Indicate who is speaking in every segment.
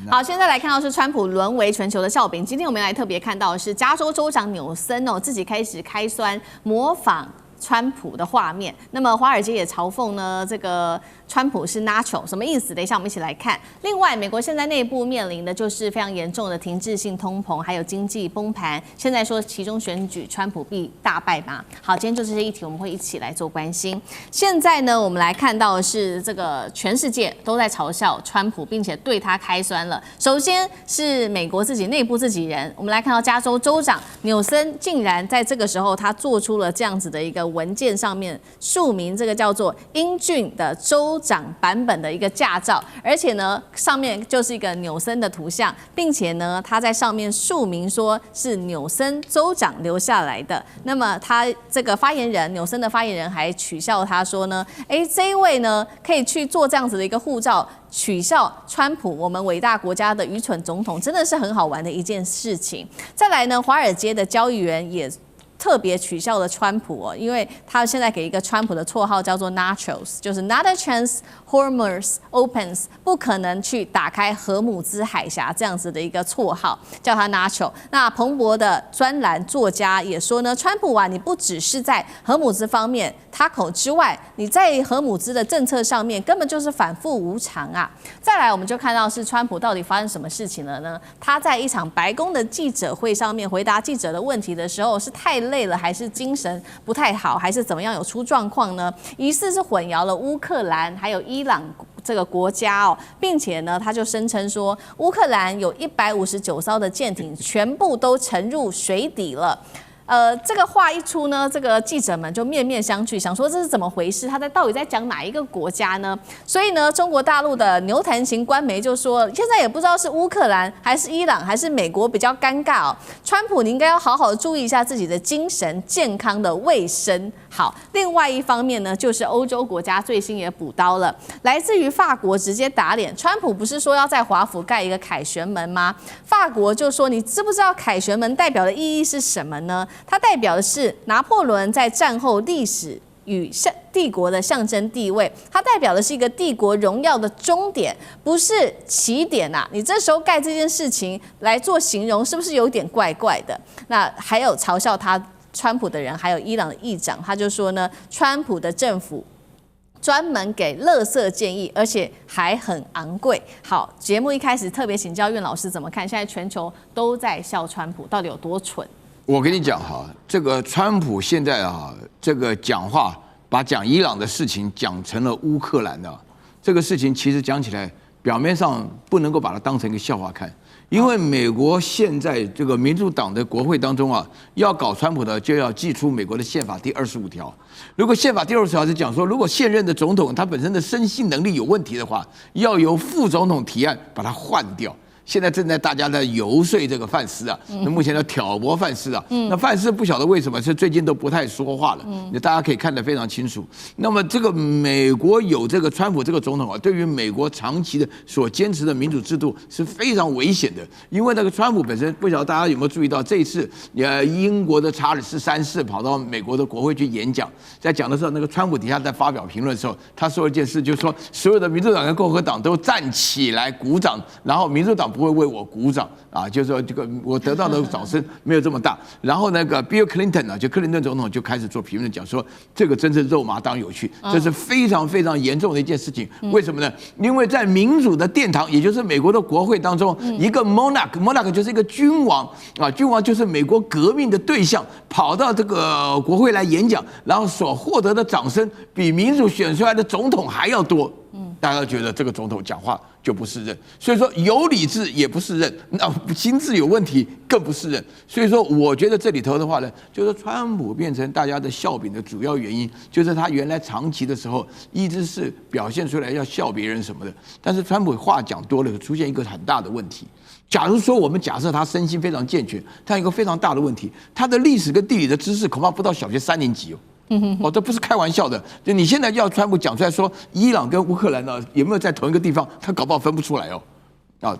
Speaker 1: 好，现在来看到是川普沦为全球的笑柄。今天我们来特别看到的是加州州长纽森自己开始开酸模仿川普的画面。那么华尔街也嘲讽呢，这个川普是 nacho， 什么意思？等一下我们一起来看。另外，美国现在内部面临的就是非常严重的停滞性通膨，还有经济崩盘。现在说其中选举，川普必大败吗？好，今天就这些议题，我们会一起来做关心。现在呢，我们来看到的是这个全世界都在嘲笑川普，并且对他开酸了。首先是美国自己内部自己人，我们来看到加州州长纽森竟然在这个时候，他做出了这样子的一个文件，上面署名这个叫做英俊的州长版本的一个驾照，而且呢，上面就是一个纽森的图像，并且呢，他在上面署名说是纽森州长留下来的。那么他这个发言人，纽森的发言人还取笑他说呢，这一位呢可以去做这样子的一个护照，取笑川普我们伟大国家的愚蠢总统，真的是很好玩的一件事情。再来呢，华尔街的交易员也特别取笑了川普因为他现在给一个川普的绰号叫做 Nachos， 就是 Not a chance Hormuz opens， 不可能去打开荷姆兹海峡这样子的一个绰号，叫他 Nacho。那彭博的专栏作家也说呢，川普你不只是在荷姆兹方面他口之外，你在荷姆兹的政策上面根本就是反复无常啊。再来，我们就看到是川普到底发生什么事情了呢？他在一场白宫的记者会上面回答记者的问题的时候，是太累了，还是精神不太好，还是怎么样有出状况呢？疑似是混淆了乌克兰还有伊朗这个国家并且呢，他就声称说，乌克兰有159艘的舰艇全部都沉入水底了。这个话一出呢，这个记者们就面面相觑，想说这是怎么回事？他到底在讲哪一个国家呢？所以呢，中国大陆的牛弹型官媒就说，现在也不知道是乌克兰还是伊朗还是美国比较尴尬川普你应该要好好注意一下自己的精神健康的卫生。好，另外一方面呢，就是欧洲国家最新也补刀了，来自于法国直接打脸川普，不是说要在华府盖一个凯旋门吗？法国就说，你知不知道凯旋门代表的意义是什么呢？它代表的是拿破仑在战后历史与帝国的象征地位，它代表的是一个帝国荣耀的终点，不是起点啊！你这时候盖这件事情来做形容，是不是有点怪怪的？那还有嘲笑川普的人，还有伊朗的议长，他就说呢，川普的政府专门给垃圾建议，而且还很昂贵。好，节目一开始特别请教苑老师怎么看？现在全球都在笑川普，到底有多蠢？
Speaker 2: 我跟你讲这个川普现在这个讲话把讲伊朗的事情讲成了乌克兰的这个事情，其实讲起来表面上不能够把它当成一个笑话看，因为美国现在这个民主党的国会当中要搞川普的，就要祭出美国的宪法第25条。如果宪法第25条是讲说，如果现任的总统他本身的身心能力有问题的话，要由副总统提案把他换掉。现在正在大家在游说这个范斯那目前要挑拨范斯那范斯不晓得为什么是最近都不太说话了，大家可以看得非常清楚。那么这个美国有这个川普这个总统对于美国长期的所坚持的民主制度是非常危险的，因为那个川普本身不晓得大家有没有注意到，这一次英国的查尔斯3世跑到美国的国会去演讲，在讲的时候，那个川普底下在发表评论的时候，他说一件事，就是说所有的民主党跟共和党都站起来鼓掌，然后民主党不会为我鼓掌就是说这个我得到的掌声没有这么大。然后那个 Bill Clinton 就克林顿总统就开始做评论，讲说这个真是肉麻当有趣，这是非常非常严重的一件事情。为什么呢？因为在民主的殿堂，也就是美国的国会当中，一个 monarch 就是一个君王君王就是美国革命的对象，跑到这个国会来演讲，然后所获得的掌声比民主选出来的总统还要多。大家觉得这个总统讲话就不是人，所以说有理智也不是人，那心智有问题更不是人。所以说，我觉得这里头的话呢，就是川普变成大家的笑柄的主要原因，就是他原来长期的时候一直是表现出来要笑别人什么的，但是川普话讲多了，出现一个很大的问题。假如说我们假设他身心非常健全，他有一个非常大的问题，他的历史跟地理的知识恐怕不到小学3年级这不是开玩笑的。就你现在要川普讲出来说伊朗跟乌克兰有没有在同一个地方，他搞不好分不出来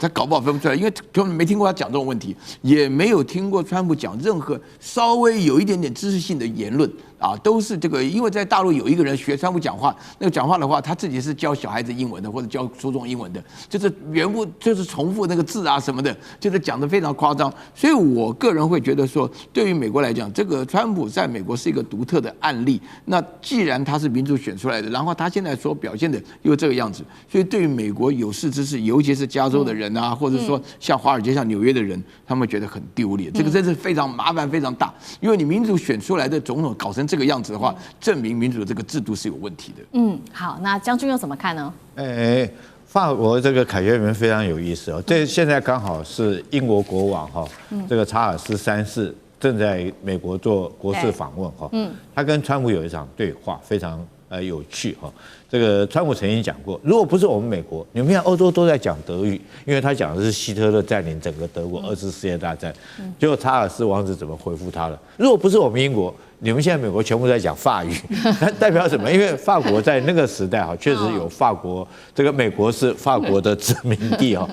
Speaker 2: 他搞不好分不出来，因为他们没听过他讲这种问题，也没有听过川普讲任何稍微有一点点知识性的言论。啊，都是这个，因为在大陆有一个人学川普讲话，那个讲话的话，他自己是教小孩子英文的，或者教初中英文的，就是原部就是重复那个字啊什么的，就是讲得非常夸张。所以我个人会觉得说，对于美国来讲，这个川普在美国是一个独特的案例。那既然他是民主选出来的，然后他现在所表现的又这个样子，所以对于美国有识之士，尤其是加州的人啊，或者说像华尔街、像纽约的人，他们觉得很丢脸。这个真是非常麻烦、非常大，因为你民主选出来的总统搞成这个样子的话，证明民主的这个制度是有问题的。
Speaker 1: 好，那将军又怎么看呢？
Speaker 3: 法国这个凯旋门非常有意思哦，这现在刚好是英国国王哈，这个查尔斯3世正在美国做国事访问哈，他跟川普有一场对话，非常有趣哈。这个川普曾经讲过，如果不是我们美国，你们看欧洲都在讲德语，因为他讲的是希特勒占领整个德国2次世界大战。结果查尔斯王子怎么回复他了？如果不是我们英国，你们现在美国全部在讲法语，那代表什么？因为法国在那个时代哈，确实有法国，这个美国是法国的殖民地哈，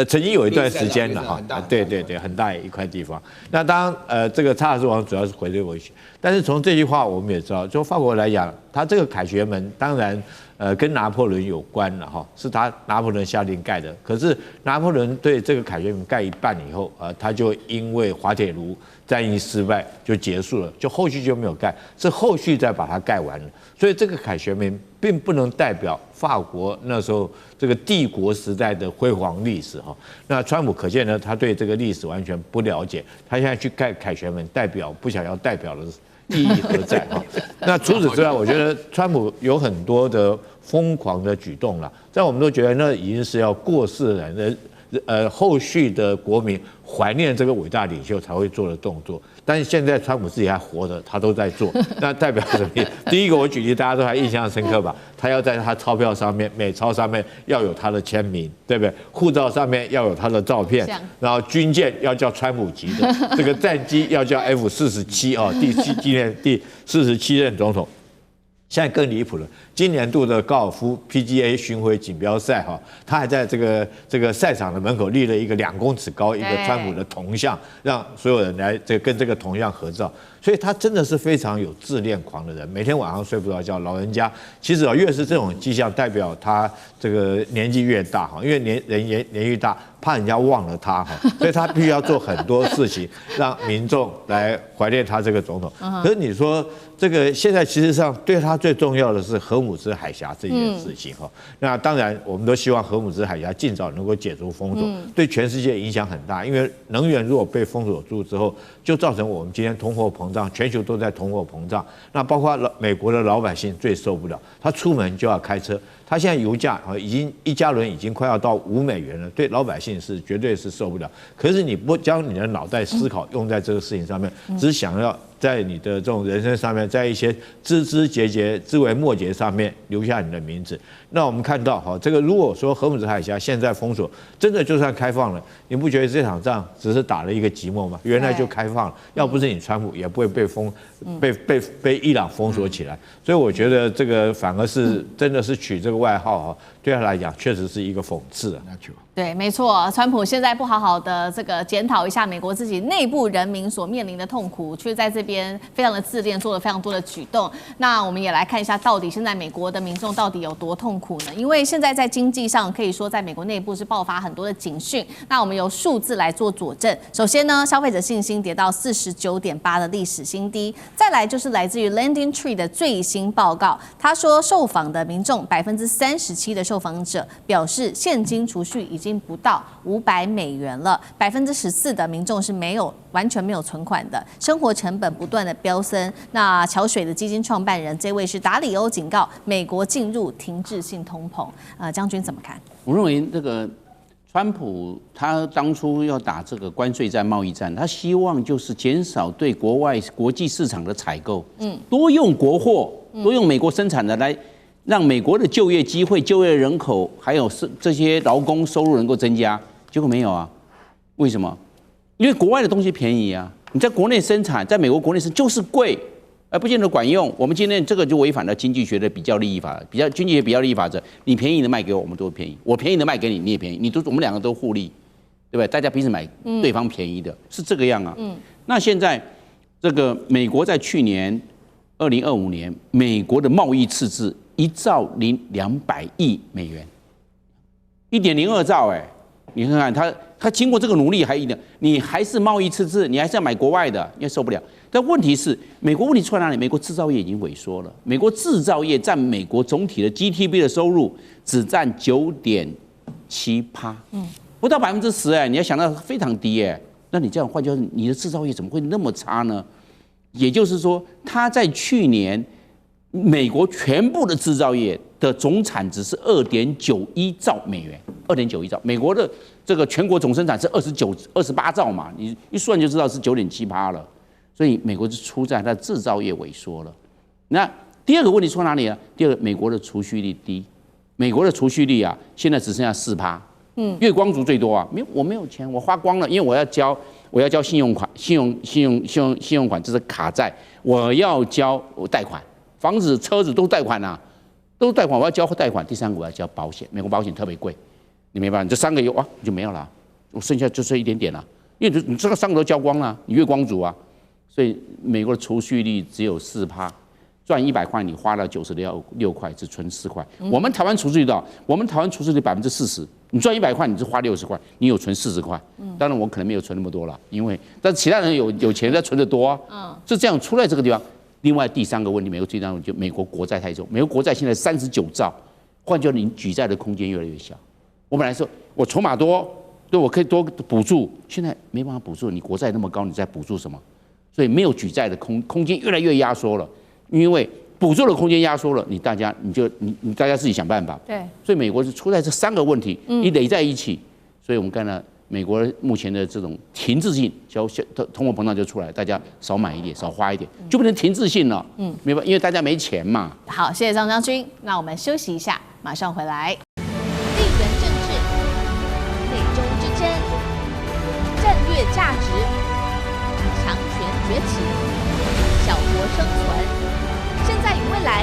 Speaker 3: 曾经有一段时间的哈，对，很大一块地方。那当然这个查尔斯王主要是回对我一些，但是从这句话我们也知道，就法国来讲，他这个凯旋门当然跟拿破仑有关了哈，是拿破仑下令盖的。可是拿破仑对这个凯旋门盖一半以后，他就因为滑铁卢战役失败就结束了，就后续就没有盖，是后续再把它盖完了。所以这个凯旋门并不能代表法国那时候这个帝国时代的辉煌历史哈。那川普可见呢，他对这个历史完全不了解，他现在去盖凯旋门，不想要代表的意义何在哈？那除此之外，我觉得川普有很多的疯狂的举动了，在我们都觉得那已经是要过世的人的后续的国民怀念这个伟大领袖才会做的动作。但是现在川普自己还活着，他都在做，那代表什么意思？第一个我举例，大家都还印象深刻吧？他要在他钞票上面、美钞上面要有他的签名，对不对？护照上面要有他的照片，然后军舰要叫川普级的，这个战机要叫 F-47哦，纪念第47任总统。现在更离谱了，今年度的高尔夫 PGA 巡回锦标赛哈，他还在这个赛场的门口立了一个2公尺高一个川普的铜像，让所有人来跟这个铜像合照。所以他真的是非常有自恋狂的人，每天晚上睡不着觉。老人家其实越是这种迹象，代表他这个年纪越大哈，因为年纪大，怕人家忘了他哈，所以他必须要做很多事情，让民众来怀念他这个总统。可是你说这个现在其实上对他最重要的是荷姆兹海峡这件事情哈。那当然我们都希望荷姆兹海峡尽早能够解除封锁，对全世界影响很大，因为能源如果被封锁住之后，就造成我们今天通货膨胀，全球都在通货膨胀。那包括美国的老百姓最受不了，他出门就要开车。他现在油价已经1加仑已经快要到$5了，对老百姓是绝对是受不了。可是你不将你的脑袋思考用在这个事情上面，只想要在你的这种人生上面，在一些枝微末节上面留下你的名字。那我们看到哈，这个如果说荷姆兹海峡现在封锁，真的就算开放了，你不觉得这场仗只是打了一个寂寞吗？原来就开放了，要不是你川普，也不会被伊朗封锁起来。所以我觉得这个反而是真的是取这个外号哈，对他来讲确实是一个讽刺啊。
Speaker 1: 对，没错，川普现在不好好的这个检讨一下美国自己内部人民所面临的痛苦，却在这边非常的自恋，做了非常多的举动。那我们也来看一下，到底现在美国的民众到底有多痛苦呢？因为现在在经济上可以说，在美国内部是爆发很多的警讯。那我们由数字来做佐证。首先呢，消费者信心跌到49.8的历史新低。再来就是来自于 Lending Tree 的最新报告，他说受访的民众37%的受访者表示现金储蓄已经不到$500了，14%的民众是完全没有存款的，生活成本不断的飙升。那桥水的基金创办人这位是达里欧警告，美国进入停滞性通膨。将军怎么看？
Speaker 4: 我认为这个川普他当初要打这个关税战、贸易战，他希望就是减少对国际市场的采购，多用国货，多用美国生产的来让美国的就业机会、就业人口还有这些劳工收入能够增加。结果没有啊，为什么？因为国外的东西便宜啊，你在国内生产，在美国国内生就是贵，而不见得管用。我们今天这个就违反了经济学的比较利益法，经济学比较利益法则，你便宜的卖给我们都便宜，我便宜的卖给你，你也便宜，我们两个都互利，对不对？大家彼此买对方便宜的，是这个样啊。那现在这个美国在去年2025年美国的贸易赤字1兆200亿美元，1.02兆你看看他经过这个努力你还是贸易赤字，你还是要买国外的，因为受不了。但问题是，美国问题出在哪里？美国制造业已经萎缩了，美国制造业占美国总体的 GDP 的收入只占9.7%，不到10%你要想到非常低那你这样换句话说，你的制造业怎么会那么差呢？也就是说，它在去年美国全部的制造业的总产值是2.91兆美元，2.91兆。美国的这个全国总生产是28兆嘛，你一算就知道是9.7%了。所以美国是出在它的制造业萎缩了。那第二个问题出哪里呢？第二个，美国的储蓄率低，美国的储蓄率现在只剩下4%。月光族最多我没有钱，我花光了，因为我要交信用款，这是卡债，我要交贷款，房子、车子都贷款都贷款，我要交贷款。第三个，我要交保险，美国保险特别贵，你没办法，你这3个月你就没有了，我剩下就剩一点点了，因为你这个3个都交光了，你月光族所以美国的储蓄率只有4%。赚100块，你花了96块，只存4块。我们台湾储蓄率我们台湾储蓄率40%，你赚100块，你只花60块，你有存40块。当然我可能没有存那么多了，但其他人有钱在存得多是这样出来这个地方。另外第3个问题，美国最大的问题就美国国债太重，美国国债现在39兆，换句话说，你举债的空间越来越小。我本来说我筹码多，对我可以多补助，现在没办法补助，你国债那么高，你在补助什么？所以没有举债的空间越来越压缩了。因为补助的空间压缩了，大家自己想办法。
Speaker 1: 对，
Speaker 4: 所以美国是出在这3个问题，一累在一起，所以我们看到美国目前的这种停滞性通货膨胀就出来，大家少买一点，少花一点，就变成停滞性了。明白？因为大家没钱嘛。
Speaker 1: 好，谢谢张将军。那我们休息一下，马上回来。
Speaker 5: 地缘政治、美中之争、战略价值、强权崛起、小国生存。现在与未来